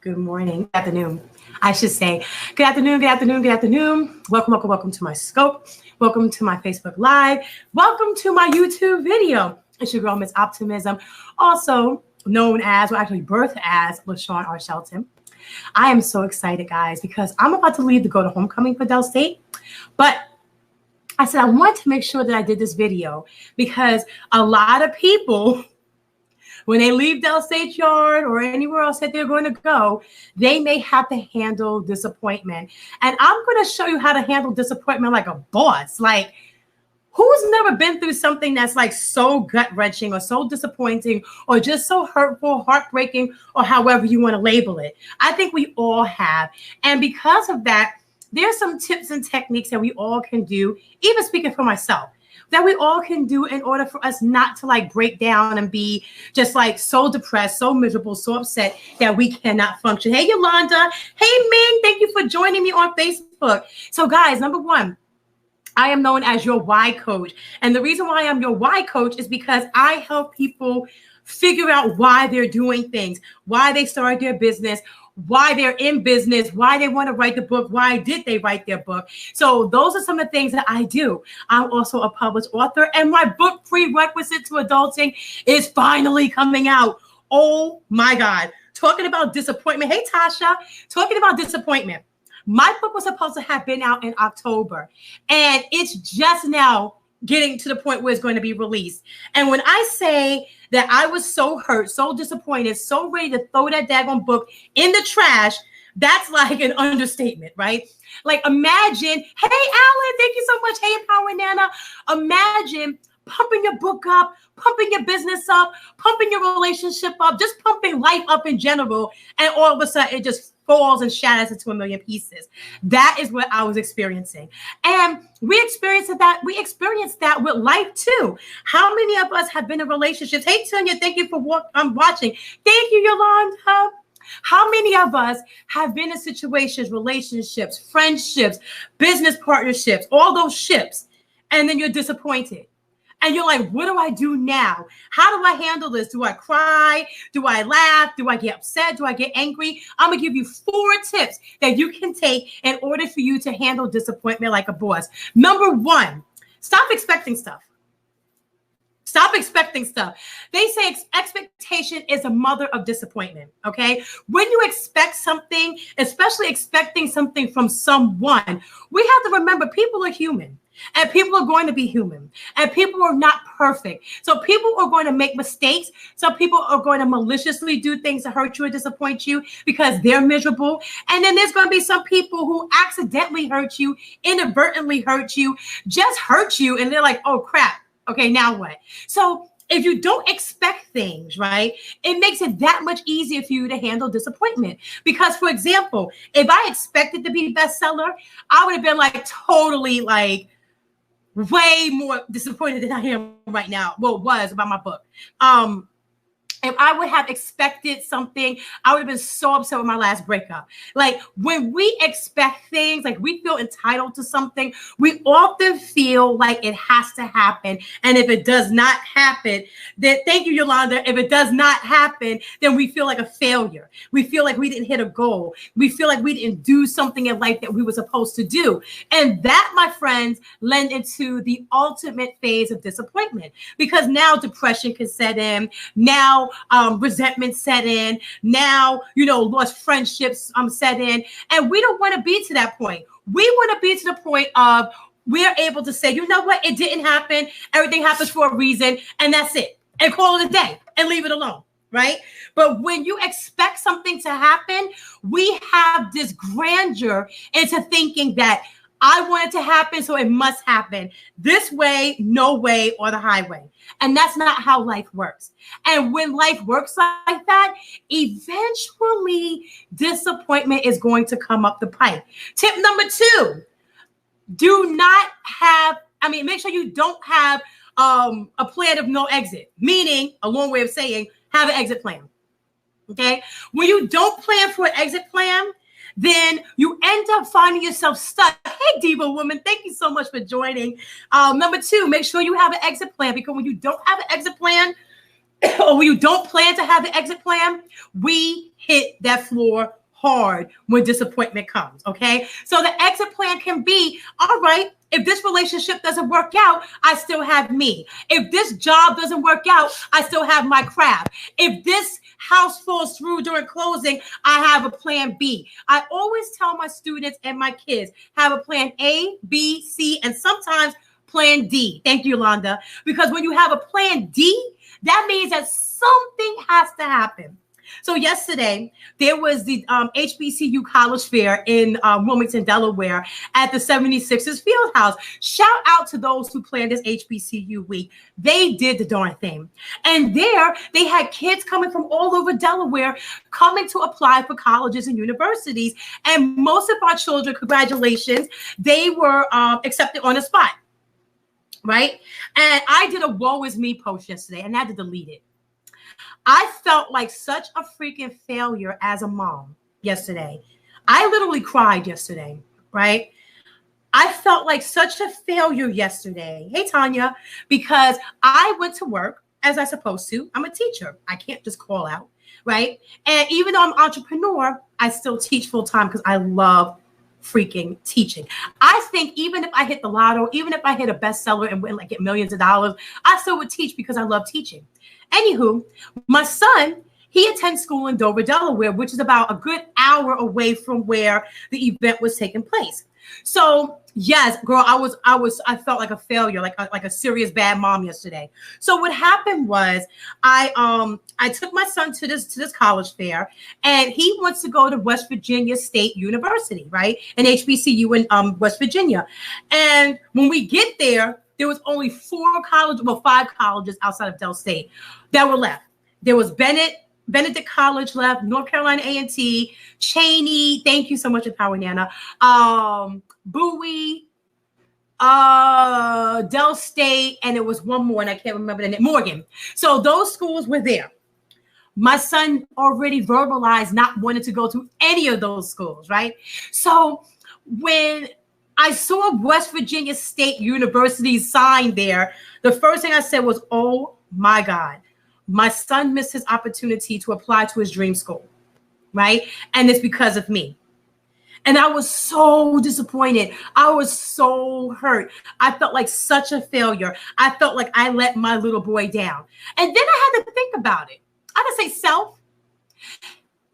Good morning, good afternoon. I should say good afternoon, good afternoon, good afternoon. Welcome, welcome, welcome to my scope. Welcome to my Facebook Live. Welcome to my YouTube video. It's your girl, Miss Optimism, also known as, or actually birthed as, LaShawn R. Shelton. I am so excited, guys, because I'm about to leave to go to homecoming for Del State. But I said I wanted to make sure that I did this video because a lot of people, when they leave Del State Yard or anywhere else that they're going to go, they may have to handle disappointment. And I'm going to show you how to handle disappointment like a boss. Like, who's never been through something that's like so gut-wrenching or so disappointing or just so hurtful, heartbreaking, or however you want to label it? I think we all have. And because of that, there's some tips and techniques that we all can do, even speaking for myself, that we all can do in order for us not to like break down and be just like so depressed, so miserable, so upset that we cannot function. Hey, Yolanda. Hey, Ming. Thank you for joining me on Facebook. So guys, number one, I am known as your why coach. And the reason why I'm your why coach is because I help people figure out why they're doing things, why they started their business, why they're in business, why they want to write the book, why did they write their book. So those are some of the things that I do. I'm also a published author, and my book, Prerequisite to Adulting, is finally coming out. Oh my God. Talking about disappointment. Hey, Tasha. Talking about disappointment. My book was supposed to have been out in October, and it's just now getting to the point where it's going to be released. And when I say that I was so hurt, so disappointed, so ready to throw that daggone book in the trash, that's like an understatement, right? Like, imagine, hey, Alan, thank you so much. Hey, Empower Nana. Imagine pumping your book up, pumping your business up, pumping your relationship up, just pumping life up in general. And all of a sudden it just falls and shatters into a million pieces. That is what I was experiencing. And we experienced that with life too. How many of us have been in relationships? Hey, Tanya, thank you for watching. Thank you, Yolanda. How many of us have been in situations, relationships, friendships, business partnerships, all those ships, and then you're disappointed? And you're like, what do I do now? How do I handle this? Do I cry? Do I laugh? Do I get upset? Do I get angry? I'm going to give you 4 tips that you can take in order for you to handle disappointment like a boss. Number 1, stop expecting stuff. Stop expecting stuff. They say expectation is a mother of disappointment, okay? When you expect something, especially expecting something from someone, we have to remember people are human. And people are going to be human. And people are not perfect. So people are going to make mistakes. Some people are going to maliciously do things to hurt you or disappoint you because they're miserable. And then there's going to be some people who accidentally hurt you, inadvertently hurt you, just hurt you. And they're like, oh, crap. Okay, now what? So if you don't expect things, right, it makes it that much easier for you to handle disappointment. Because, for example, if I expected to be a bestseller, I would have been like totally like way more disappointed than I am right now. Well, was about my book. If I would have expected something, I would have been so upset with my last breakup. Like, when we expect things, like we feel entitled to something, we often feel like it has to happen. And if it does not happen, then thank you, Yolanda. If it does not happen, then we feel like a failure. We feel like we didn't hit a goal. We feel like we didn't do something in life that we were supposed to do. And that, my friends, lend into the ultimate phase of disappointment, because now depression can set in. Now resentment set in. Now, lost friendships set in. And we don't want to be to that point. We want to be to the point of we're able to say, you know what? It didn't happen. Everything happens for a reason. And that's it. And call it a day and leave it alone. Right? But when you expect something to happen, we have this grandeur into thinking that I want it to happen, so it must happen this way, no way, or the highway. And that's not how life works. And when life works like that, eventually disappointment is going to come up the pipe. Tip number 2, make sure you don't have a plan of no exit, meaning a long way of saying have an exit plan. Okay? When you don't plan for an exit plan, then you end up finding yourself stuck. Hey, Diva Woman, thank you so much for joining. Number 2, make sure you have an exit plan, because when you don't have an exit plan, or you don't plan to have the exit plan, we hit that floor hard when disappointment comes, okay? So the exit plan can be, all right, if this relationship doesn't work out, I still have me. If this job doesn't work out, I still have my craft. If this house falls through during closing, I have a plan B. I always tell my students and my kids, have a plan A, B, C, and sometimes plan D. Thank you, Yolanda. Because when you have a plan D, that means that something has to happen. So yesterday, there was the HBCU College Fair in Wilmington, Delaware at the 76ers Fieldhouse. Shout out to those who planned this HBCU week. They did the darn thing. And there, they had kids coming from all over Delaware coming to apply for colleges and universities. And most of our children, congratulations, they were accepted on the spot, right? And I did a woe is me post yesterday, and I had to delete it. I felt like such a freaking failure as a mom yesterday. I literally cried yesterday, right? I felt like such a failure yesterday. Hey, Tanya, because I went to work as I supposed to. I'm a teacher. I can't just call out, right? And even though I'm an entrepreneur, I still teach full time because I love freaking teaching. I think even if I hit the lotto, even if I hit a bestseller and win, like, get millions of dollars, I still would teach because I love teaching. Anywho, my son, he attends school in Dover, Delaware, which is about a good hour away from where the event was taking place. So yes, girl, I felt like a failure, like a serious bad mom yesterday. So what happened was I took my son to this college fair, and he wants to go to West Virginia State University, right? An HBCU in West Virginia. And when we get there was only 5 colleges outside of Del State that were left. There was Benedict College left, North Carolina A&T, Cheney, thank you so much, Empower Nana, Bowie, Del State, and there was one more, and I can't remember the name, Morgan. So those schools were there. My son already verbalized not wanting to go to any of those schools, right? So when I saw West Virginia State University sign there, the first thing I said was, oh my God, my son missed his opportunity to apply to his dream school, right? And it's because of me. And I was so disappointed. I was so hurt. I felt like such a failure. I felt like I let my little boy down. And then I had to think about it. I had to say, self,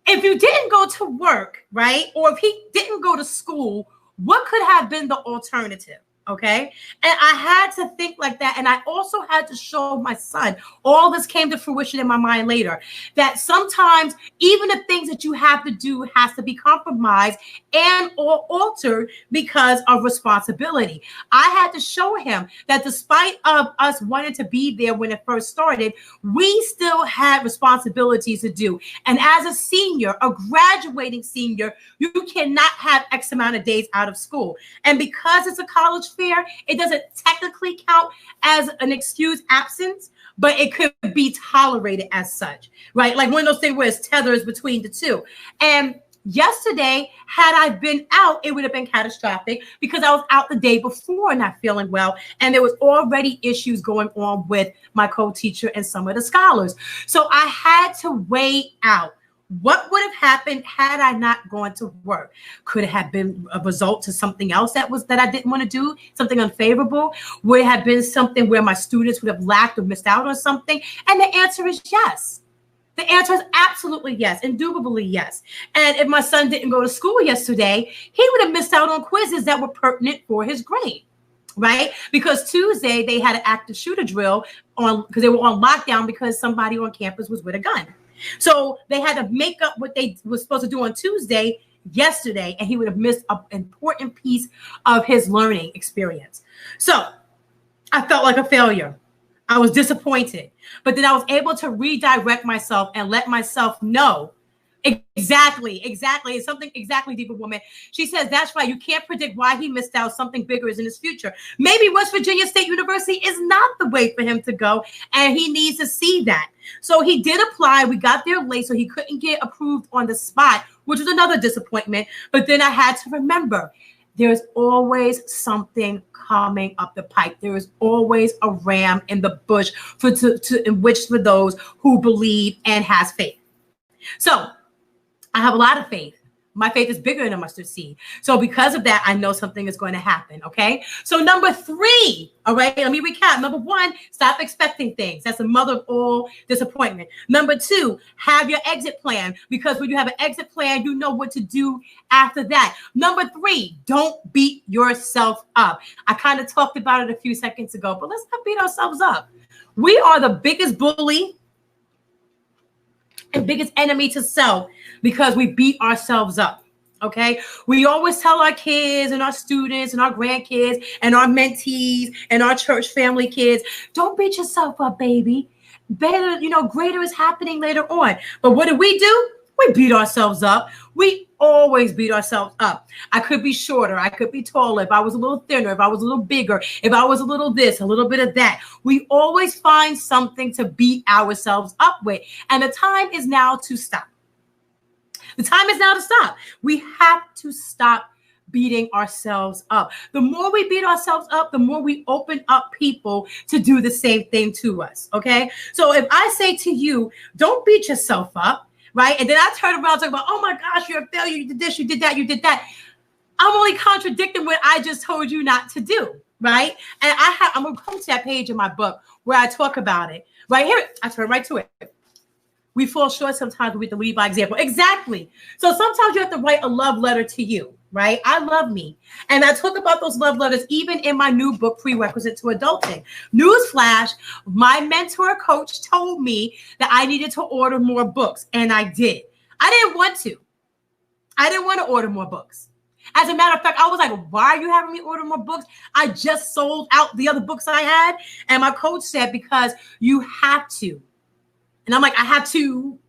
if you didn't go to work, right? Or if he didn't go to school, what could have been the alternative? Okay. And I had to think like that. And I also had to show my son, all this came to fruition in my mind later, that sometimes even the things that you have to do has to be compromised and or altered because of responsibility. I had to show him that despite of us wanting to be there when it first started, we still had responsibilities to do. And as a senior, a graduating senior, you cannot have X amount of days out of school. And because it's a college fair, it doesn't technically count as an excused absence, but it could be tolerated as such, right? Like one of those things where it's tethers between the two. And yesterday, had I been out, it would have been catastrophic because I was out the day before not feeling well. And there was already issues going on with my co-teacher and some of the scholars. So I had to weigh out what would have happened had I not gone to work. Could it have been a result to something else that I didn't want to do, something unfavorable? Would it have been something where my students would have lacked or missed out on something? And the answer is yes. The answer is absolutely yes, indubitably yes. And if my son didn't go to school yesterday, he would have missed out on quizzes that were pertinent for his grade, right? Because Tuesday they had an active shooter drill on because they were on lockdown because somebody on campus was with a gun. So they had to make up what they were supposed to do on Tuesday yesterday, and he would have missed an important piece of his learning experience. So I felt like a failure. I was disappointed, but then I was able to redirect myself and let myself know exactly. It's something exactly, Deeper Woman. She says, that's right. You can't predict why he missed out. Something bigger is in his future. Maybe West Virginia State University is not the way for him to go, and he needs to see that. So he did apply. We got there late, so he couldn't get approved on the spot, which was another disappointment. But then I had to remember there's always something coming up the pipe. There is always a ram in the bush in which for those who believe and has faith. So I have a lot of faith. My faith is bigger than a mustard seed. So because of that, I know something is going to happen. Okay. So number 3, all right, let me recap. Number 1, stop expecting things. That's the mother of all disappointment. Number 2, have your exit plan, because when you have an exit plan, you know what to do after that. Number 3, don't beat yourself up. I kind of talked about it a few seconds ago, but let's not beat ourselves up. We are the biggest bully and biggest enemy to self because we beat ourselves up. Okay. We always tell our kids and our students and our grandkids and our mentees and our church family kids, don't beat yourself up, baby. Better, greater is happening later on. But what do? We beat ourselves up. We always beat ourselves up. I could be shorter. I could be taller. If I was a little thinner, if I was a little bigger, if I was a little this, a little bit of that. We always find something to beat ourselves up with. And the time is now to stop. The time is now to stop. We have to stop beating ourselves up. The more we beat ourselves up, the more we open up people to do the same thing to us. Okay. So if I say to you, don't beat yourself up, right? And then I turn around talking about, oh my gosh, you're a failure. You did this, you did that, you did that. I'm only contradicting what I just told you not to do, right? And I'm going to come to that page in my book where I talk about it. Right here, I turn right to it. We fall short sometimes. We have to lead by example. Exactly. So sometimes you have to write a love letter to you, right? I love me. And I talk about those love letters even in my new book, Prerequisite to Adulting. Newsflash, my mentor coach told me that I needed to order more books. And I did. I didn't want to. I didn't want to order more books. As a matter of fact, I was like, why are you having me order more books? I just sold out the other books I had. And my coach said, because you have to. And I'm like, I have to.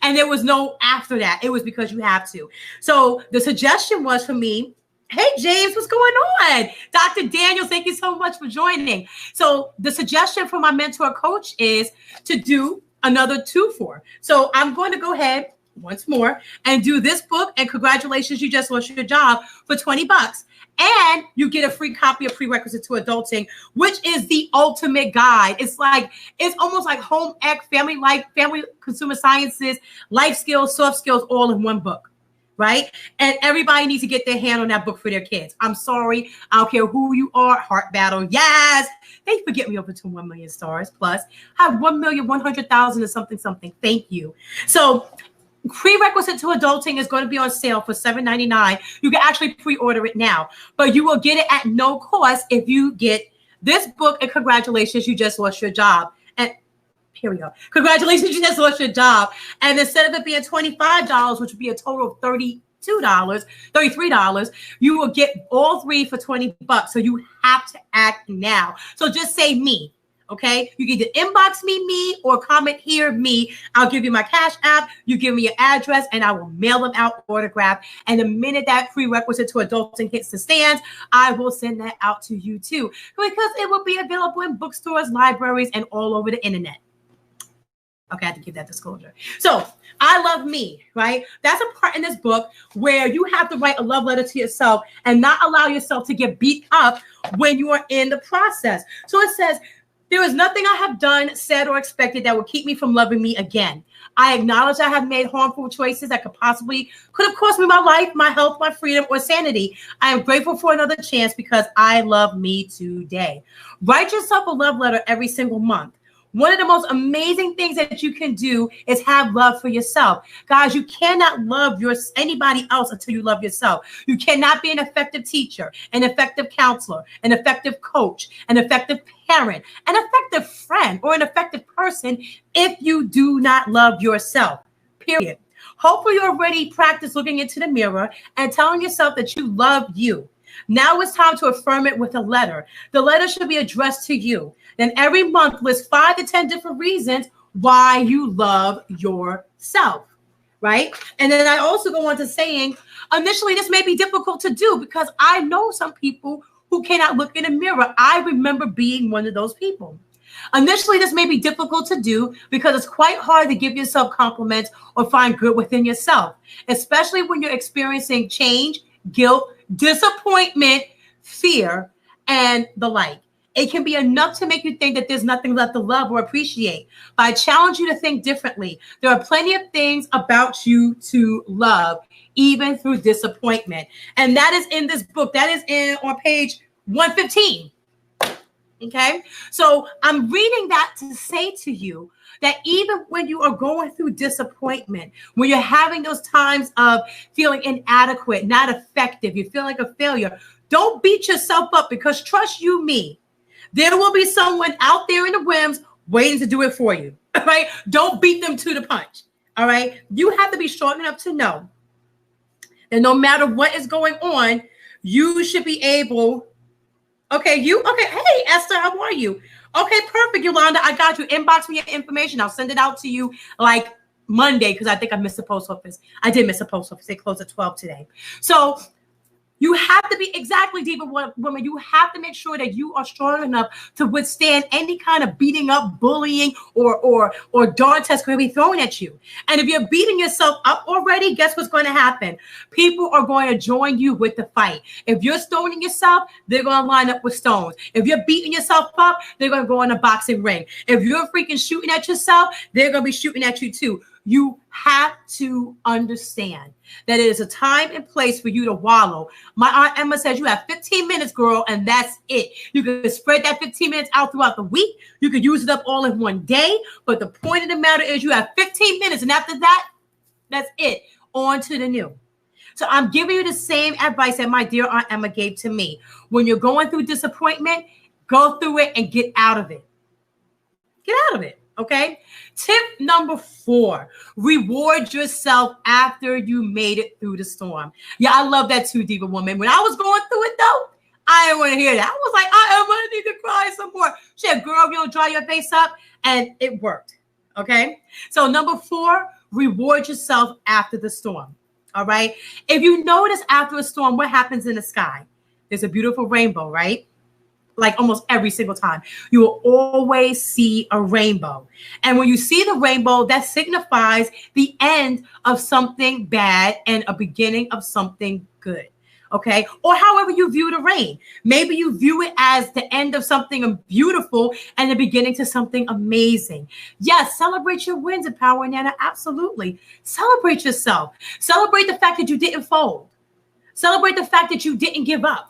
And there was no after that. It was because you have to. So the suggestion was for me, hey, James, what's going on? Dr. Daniel, thank you so much for joining. So the suggestion from my mentor coach is to do another 2 for. So I'm going to go ahead once more and do this book. And congratulations, you just lost your job for $20. And you get a free copy of Prerequisite to Adulting, which is the ultimate guide. It's almost like home ec, family life, family consumer sciences, life skills, soft skills, all in one book, right? And everybody needs to get their hand on that book for their kids. I'm sorry. I don't care who you are. Heart Battle. Yes. Thank you for getting me over to 1 million stars plus. I have 1,100,000 or something. Thank you. So Prerequisite to Adulting is going to be on sale for $7.99. You can actually pre-order it now, but you will get it at no cost if you get this book. And congratulations, you just lost your job. And here we go. Congratulations, you just lost your job. And instead of it being $25, which would be a total of $33, you will get all 3 for $20. So you have to act now. So just say me. Okay, you can either inbox me, or comment here, me. I'll give you my Cash App. You give me your address, and I will mail them out autographed. And the minute that Prerequisite to Adulting hits the stands, I will send that out to you too, because it will be available in bookstores, libraries, and all over the internet. Okay, I have to give that disclosure. So I love me, right? That's a part in this book where you have to write a love letter to yourself and not allow yourself to get beat up when you are in the process. So it says, there is nothing I have done, said, or expected that will keep me from loving me again. I acknowledge I have made harmful choices that could have cost me my life, my health, my freedom, or sanity. I am grateful for another chance because I love me today. Write yourself a love letter every single month. One of the most amazing things that you can do is have love for yourself. Guys, you cannot love anybody else until you love yourself. You cannot be an effective teacher, an effective counselor, an effective coach, an effective parent, an effective friend, or an effective person if you do not love yourself, period. Hopefully you already practiced looking into the mirror and telling yourself that you love you. Now it's time to affirm it with a letter. The letter should be addressed to you. Then every month list 5 to 10 different reasons why you love yourself, right? And then I also go on to saying, initially this may be difficult to do because I know some people who cannot look in a mirror. I remember being one of those people. Initially, this may be difficult to do because it's quite hard to give yourself compliments or find good within yourself, especially when you're experiencing change guilt, disappointment, fear, and the like. It can be enough to make you think that there's nothing left to love or appreciate. But I challenge you to think differently. There are plenty of things about you to love, even through disappointment. And that is in this book. That is on page 115. Okay? So I'm reading that to say to you that even when you are going through disappointment, when you're having those times of feeling inadequate, not effective, you feel like a failure, don't beat yourself up, because trust you me, there will be someone out there in the whims waiting to do it for you, right? Don't beat them to the punch, all right? You have to be strong enough to know that no matter what is going on, you should be able, okay, hey, Esther, how are you? Okay, perfect, Yolanda, I got you. Inbox me your information. I'll send it out to you like Monday, because I think I missed the post office. I did miss the post office. They closed at 12 today. So you have to be, exactly, Diva Woman, you have to make sure that you are strong enough to withstand any kind of beating up, bullying, or dart test could be thrown at you. And if you're beating yourself up already, guess what's going to happen? People are going to join you with the fight. If you're stoning yourself, they're going to line up with stones. If you're beating yourself up, they're going to go in a boxing ring. If you're freaking shooting at yourself, they're going to be shooting at you too. You have to understand that it is a time and place for you to wallow. My Aunt Emma says you have 15 minutes, girl, and that's it. You can spread that 15 minutes out throughout the week. You could use it up all in one day. But the point of the matter is you have 15 minutes, and after that, that's it. On to the new. So I'm giving you the same advice that my dear Aunt Emma gave to me. When you're going through disappointment, go through it and get out of it. Get out of it. Okay. Tip number 4, reward yourself after you made it through the storm. Yeah, I love that too, Diva Woman. When I was going through it though, I didn't want to hear that. I was like, I need to cry some more. She said, girl, you don't dry your face up. And it worked. Okay. So number 4, reward yourself after the storm. All right. If you notice after a storm, what happens in the sky? There's a beautiful rainbow, right? Like almost every single time. You will always see a rainbow. And when you see the rainbow, that signifies the end of something bad and a beginning of something good. Okay. Or however you view the rain. Maybe you view it as the end of something beautiful and the beginning to something amazing. Yes, celebrate your wins in Power Nana. Absolutely. Celebrate yourself. Celebrate the fact that you didn't fold. Celebrate the fact that you didn't give up.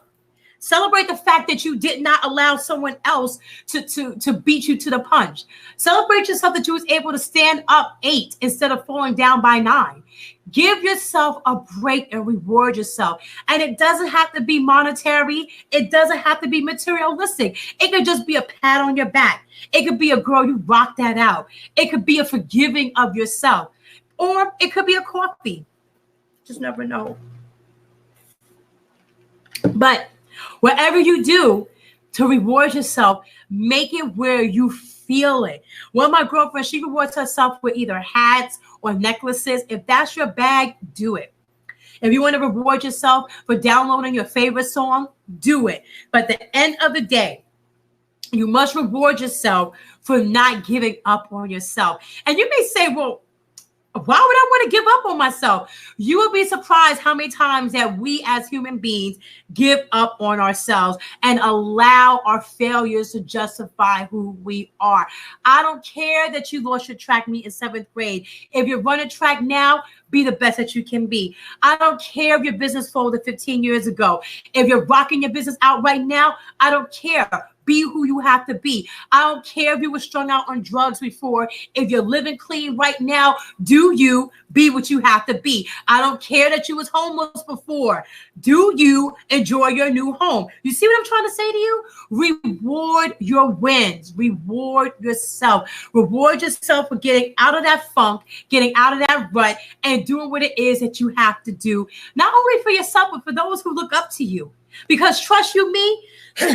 Celebrate the fact that you did not allow someone else to beat you to the punch. Celebrate yourself that you was able to stand up 8 instead of falling down by 9. Give yourself a break and reward yourself. And it doesn't have to be monetary. It doesn't have to be materialistic. It could just be a pat on your back. It could be a girl, you rock that out. It could be a forgiving of yourself. Or it could be a coffee. Just never know. But whatever you do to reward yourself, make it where you feel it. One of my girlfriends, she rewards herself with either hats or necklaces. If that's your bag, do it. If you want to reward yourself for downloading your favorite song, do it. But at the end of the day, you must reward yourself for not giving up on yourself. And you may say, well, why would I want to give up on myself? You will be surprised how many times that we as human beings give up on ourselves and allow our failures to justify who we are. I don't care that you lost your track meet in 7th grade. If you're running track now, be the best that you can be. I don't care if your business folded 15 years ago. If you're rocking your business out right now, I don't care. Be who you have to be. I don't care if you were strung out on drugs before. If you're living clean right now, do you be what you have to be. I don't care that you was homeless before. Do you enjoy your new home? You see what I'm trying to say to you? Reward your wins. Reward yourself. Reward yourself for getting out of that funk, getting out of that rut, and doing what it is that you have to do. Not only for yourself, but for those who look up to you. Because trust you me,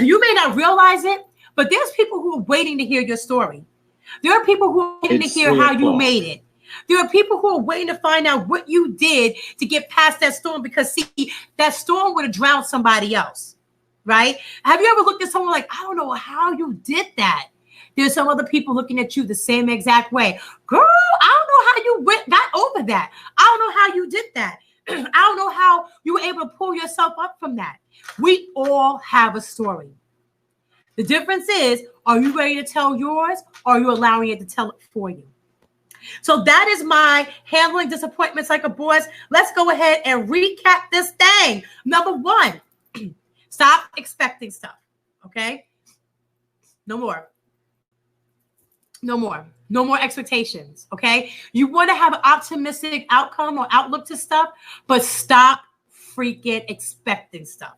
you may not realize it, but there's people who are waiting to hear your story. There are people who are waiting to hear how you made it. There are people who are waiting to find out what you did to get past that storm, because see, that storm would have drowned somebody else, right? Have you ever looked at someone like, I don't know how you did that? There's some other people looking at you the same exact way. Girl, I don't know how you got over that. I don't know how you did that. I don't know how you were able to pull yourself up from that. We all have a story. The difference is, are you ready to tell yours, or are you allowing it to tell it for you? So that is my handling disappointments like a boss. Let's go ahead and recap this thing. Number one, stop expecting stuff. Okay? No more. No more. No more expectations. Okay? You want to have an optimistic outcome or outlook to stuff, but stop freaking expecting stuff.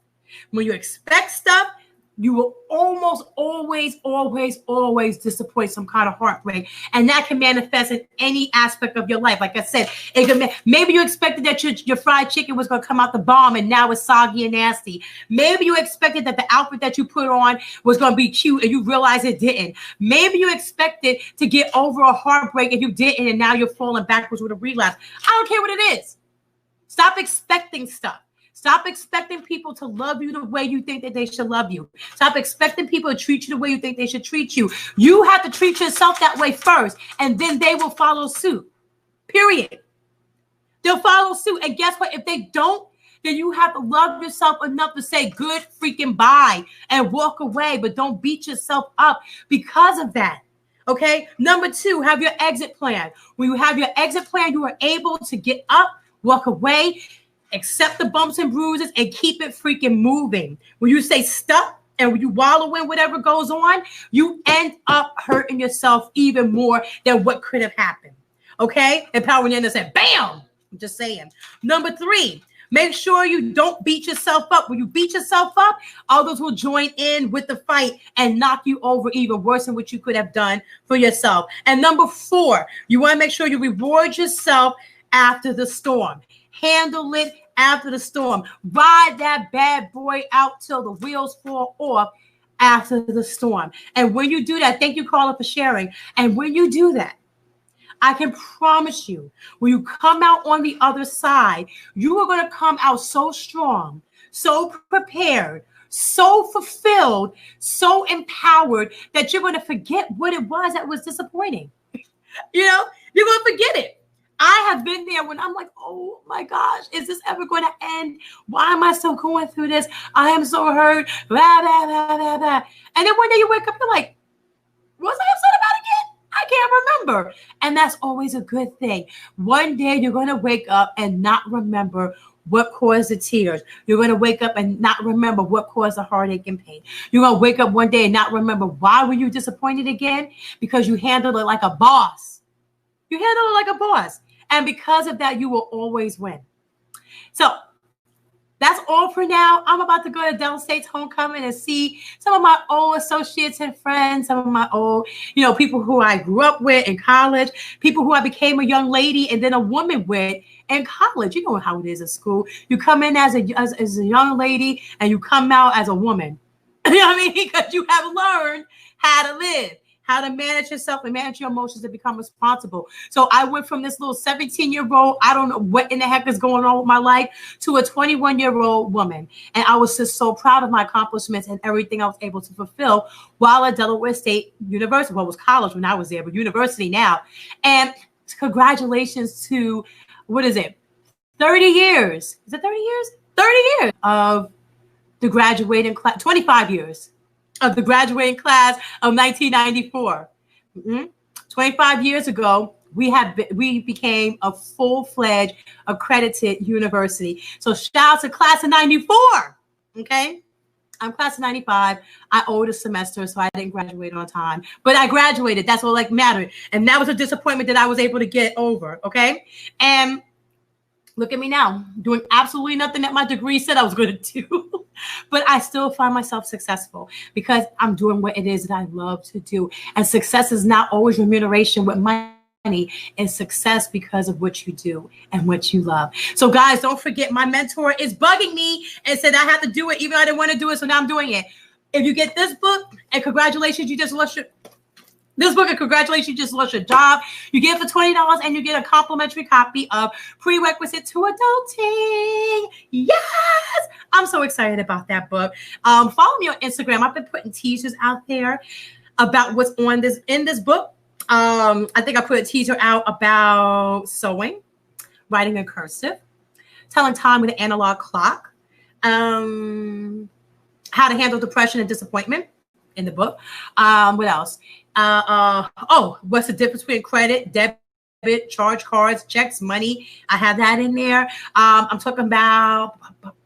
When you expect stuff, you will almost always disappoint, some kind of heartbreak. And that can manifest in any aspect of your life. Like I said, it can, maybe you expected that your fried chicken was going to come out the bomb and now it's soggy and nasty. Maybe you expected that the outfit that you put on was going to be cute and you realize it didn't. Maybe you expected to get over a heartbreak and you didn't, and now you're falling backwards with a relapse. I don't care what it is. Stop expecting stuff. Stop expecting people to love you the way you think that they should love you. Stop expecting people to treat you the way you think they should treat you. You have to treat yourself that way first, and then they will follow suit. Period. They'll follow suit. And guess what? If they don't, then you have to love yourself enough to say good freaking bye and walk away, but don't beat yourself up because of that. Okay? Number two, have your exit plan. When you have your exit plan, you are able to get up, walk away, accept the bumps and bruises, and keep it freaking moving. When you say stuck and when you wallow in whatever goes on, you end up hurting yourself even more than what could have happened. Okay? Empowering you to say, bam! I'm just saying. Number three, make sure you don't beat yourself up. When you beat yourself up, others will join in with the fight and knock you over even worse than what you could have done for yourself. And number four, you want to make sure you reward yourself after the storm. Handle it after the storm. Ride that bad boy out till the wheels fall off after the storm. And when you do that, thank you, Carla, for sharing. And when you do that, I can promise you, when you come out on the other side, you are going to come out so strong, so prepared, so fulfilled, so empowered that you're going to forget what it was that was disappointing. You know, you're going to forget it. I have been there when I'm like, oh my gosh, is this ever going to end? Why am I still going through this? I am so hurt. Blah, blah, blah, blah, blah. And then one day you wake up, you're like, was I upset about it again? I can't remember. And that's always a good thing. One day you're going to wake up and not remember what caused the tears. You're going to wake up and not remember what caused the heartache and pain. You're going to wake up one day and not remember why were you disappointed again? Because you handled it like a boss. You handled it like a boss. And because of that, you will always win. So that's all for now. I'm about to go to Del State's homecoming and see some of my old associates and friends, some of my old, people who I grew up with in college, people who I became a young lady and then a woman with in college. You know how it is at school. You come in as a young lady and you come out as a woman. You know what I mean? Because you have learned how to live, how to manage yourself and manage your emotions and become responsible. So I went from this little 17-year-old, I don't know what in the heck is going on with my life, to a 21-year-old woman. And I was just so proud of my accomplishments and everything I was able to fulfill while at Delaware State University. Well, it was college when I was there, but university now. And congratulations to, 30 years. Is it 30 years? 30 years of the graduating class, 25 years. Of the graduating class of 1994. 25 years ago, we became a full-fledged accredited university. So shout out to class of 94. Okay. I'm class of 95. I owed a semester, so I didn't graduate on time. But I graduated. That's all that mattered. And that was a disappointment that I was able to get over. Okay. And look at me now, doing absolutely nothing that my degree said I was going to do. But I still find myself successful because I'm doing what it is that I love to do. And success is not always remuneration with money. It's success because of what you do and what you love. So guys, don't forget, my mentor is bugging me and said I have to do it even though I didn't want to do it. So now I'm doing it. If you get this book, and congratulations, you just lost your... This book, and congratulations, you just lost your job. You get it for $20 and you get a complimentary copy of Prerequisite to Adulting. Yes! I'm so excited about that book. Follow me on Instagram. I've been putting teasers out there about what's in this book. I think I put a teaser out about sewing, writing in cursive, Telling Time with an Analog Clock. How to Handle Depression and Disappointment in the book. What else? What's the difference between credit, debit, charge cards, checks, money? I have that in there. I'm talking about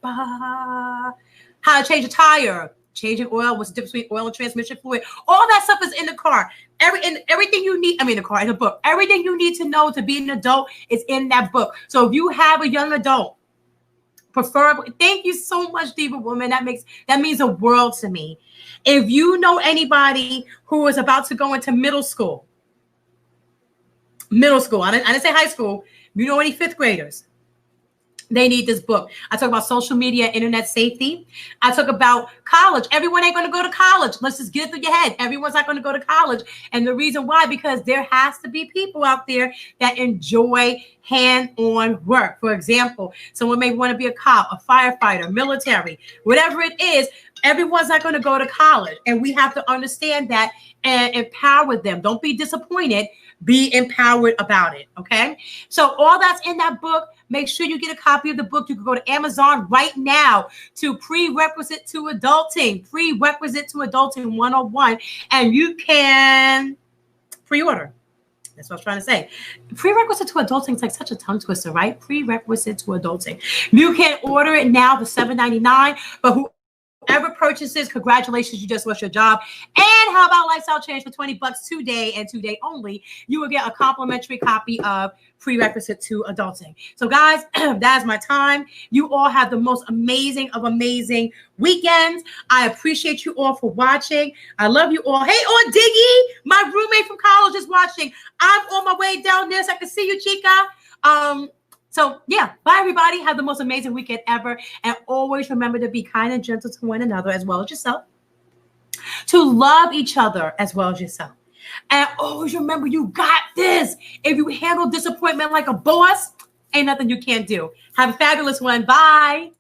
how to change a tire, changing oil, what's the difference between oil and transmission fluid. All that stuff is in the car. Everything you need, in the book. Everything you need to know to be an adult is in that book. So if you have a young adult, preferably, thank you so much, Diva Woman. That means a world to me. If you know anybody who is about to go into middle school, I didn't say high school. You know any fifth graders? They need this book. I talk about social media, internet safety. I talk about college. Everyone ain't going to go to college. Let's just get it through your head. Everyone's not going to go to college. And the reason why, because there has to be people out there that enjoy hand-on work. For example, someone may want to be a cop, a firefighter, military, whatever it is. Everyone's not going to go to college. And we have to understand that and empower them. Don't be disappointed. Be empowered about it. Okay. So all that's in that book. Make sure you get a copy of the book. You can go to Amazon right now to Prerequisite to Adulting 101, and you can pre-order. That's what I was trying to say. Prerequisite to Adulting is like such a tongue twister, right? Prerequisite to Adulting. You can order it now for $7.99, but whoever purchases, congratulations, you just lost your job. And how about Lifestyle Change for $20 today and today only? You will get a complimentary copy of Prerequisite to Adulting. So guys, that's my time. You all have the most amazing of amazing weekends. I appreciate you all for watching. I love you all. Hey, Diggy, my roommate from college is watching. I'm on my way down there so I can see you, Chica. So yeah, bye everybody. Have the most amazing weekend ever. And always remember to be kind and gentle to one another as well as yourself. To love each other as well as yourself. And always remember, you got this. If you handle disappointment like a boss, ain't nothing you can't do. Have a fabulous one. Bye.